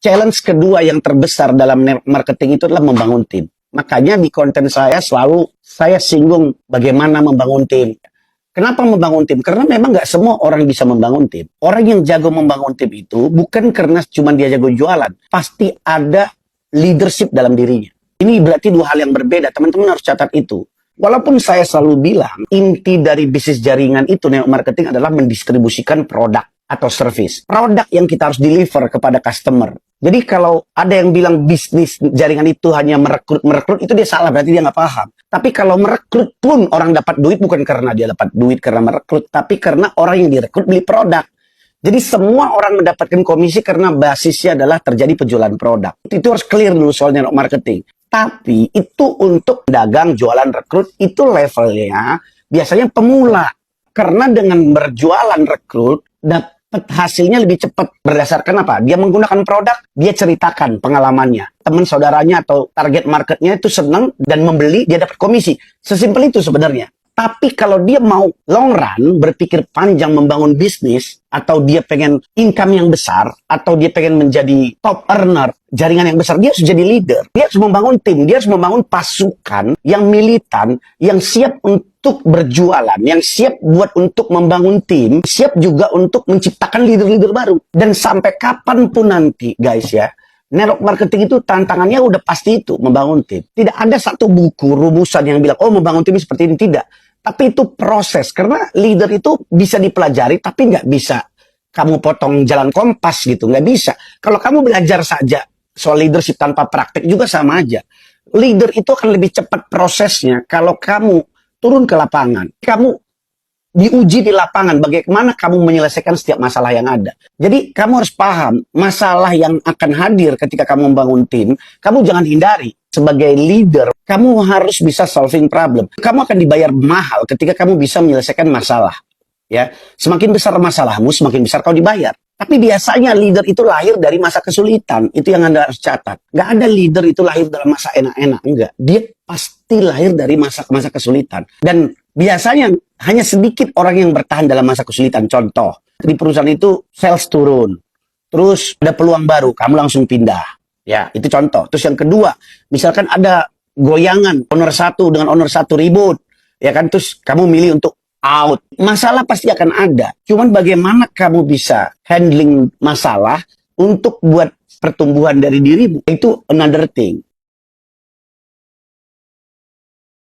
challenge kedua yang terbesar dalam marketing itu adalah membangun tim. Makanya di konten saya selalu saya singgung bagaimana membangun tim. Kenapa membangun tim? Karena memang nggak semua orang bisa membangun tim. Orang yang jago membangun tim itu bukan karena cuma dia jago jualan. Pasti ada leadership dalam dirinya. Ini berarti dua hal yang berbeda. Teman-teman harus catat itu. Walaupun saya selalu bilang, inti dari bisnis jaringan itu, network marketing adalah mendistribusikan produk atau service. Produk yang kita harus deliver kepada customer. Jadi kalau ada yang bilang bisnis jaringan itu hanya merekrut, itu dia salah, berarti dia nggak paham. Tapi kalau merekrut pun orang dapat duit bukan karena dia dapat duit karena merekrut, tapi karena orang yang direkrut beli produk. Jadi semua orang mendapatkan komisi karena basisnya adalah terjadi penjualan produk. Itu harus clear dulu soal network marketing. Tapi itu untuk dagang, jualan, rekrut, itu levelnya biasanya pemula. Karena dengan berjualan rekrut, dapat hasilnya lebih cepat. Berdasarkan apa? Dia menggunakan produk, dia ceritakan pengalamannya. Teman saudaranya atau target marketnya itu senang dan membeli, dia dapat komisi. Sesimpel itu sebenarnya. Tapi kalau dia mau long run, berpikir panjang membangun bisnis, atau dia pengen income yang besar, atau dia pengen menjadi top earner, jaringan yang besar, dia harus jadi leader. Dia harus membangun tim, dia harus membangun pasukan yang militan, yang siap untuk berjualan, yang siap buat untuk membangun tim, siap juga untuk menciptakan leader-leader baru. Dan sampai kapanpun nanti, guys ya, network marketing itu tantangannya udah pasti itu, membangun tim. Tidak ada satu buku, rumusan yang bilang, oh membangun tim seperti ini, tidak. Tapi itu proses, karena leader itu bisa dipelajari, tapi nggak bisa kamu potong jalan kompas gitu, nggak bisa. Kalau kamu belajar saja soal leadership tanpa praktek juga sama aja. Leader itu akan lebih cepat prosesnya kalau kamu turun ke lapangan. Kamu diuji di lapangan, bagaimana kamu menyelesaikan setiap masalah yang ada. Jadi kamu harus paham, masalah yang akan hadir ketika kamu membangun tim, kamu jangan hindari. Sebagai leader, kamu harus bisa solving problem. Kamu akan dibayar mahal ketika kamu bisa menyelesaikan masalah. Ya, semakin besar masalahmu, semakin besar kau dibayar. Tapi biasanya leader itu lahir dari masa kesulitan. Itu yang Anda harus catat. Nggak ada leader itu lahir dalam masa enak-enak. Enggak. Dia pasti lahir dari masa kesulitan. Dan biasanya hanya sedikit orang yang bertahan dalam masa kesulitan. Contoh, di perusahaan itu sales turun. Terus ada peluang baru, kamu langsung pindah. Ya, itu contoh. Terus yang kedua, misalkan ada goyangan, owner satu dengan owner satu ribut. Ya kan, terus kamu milih untuk out. Masalah pasti akan ada. Cuman bagaimana kamu bisa handling masalah untuk buat pertumbuhan dari dirimu. Itu another thing.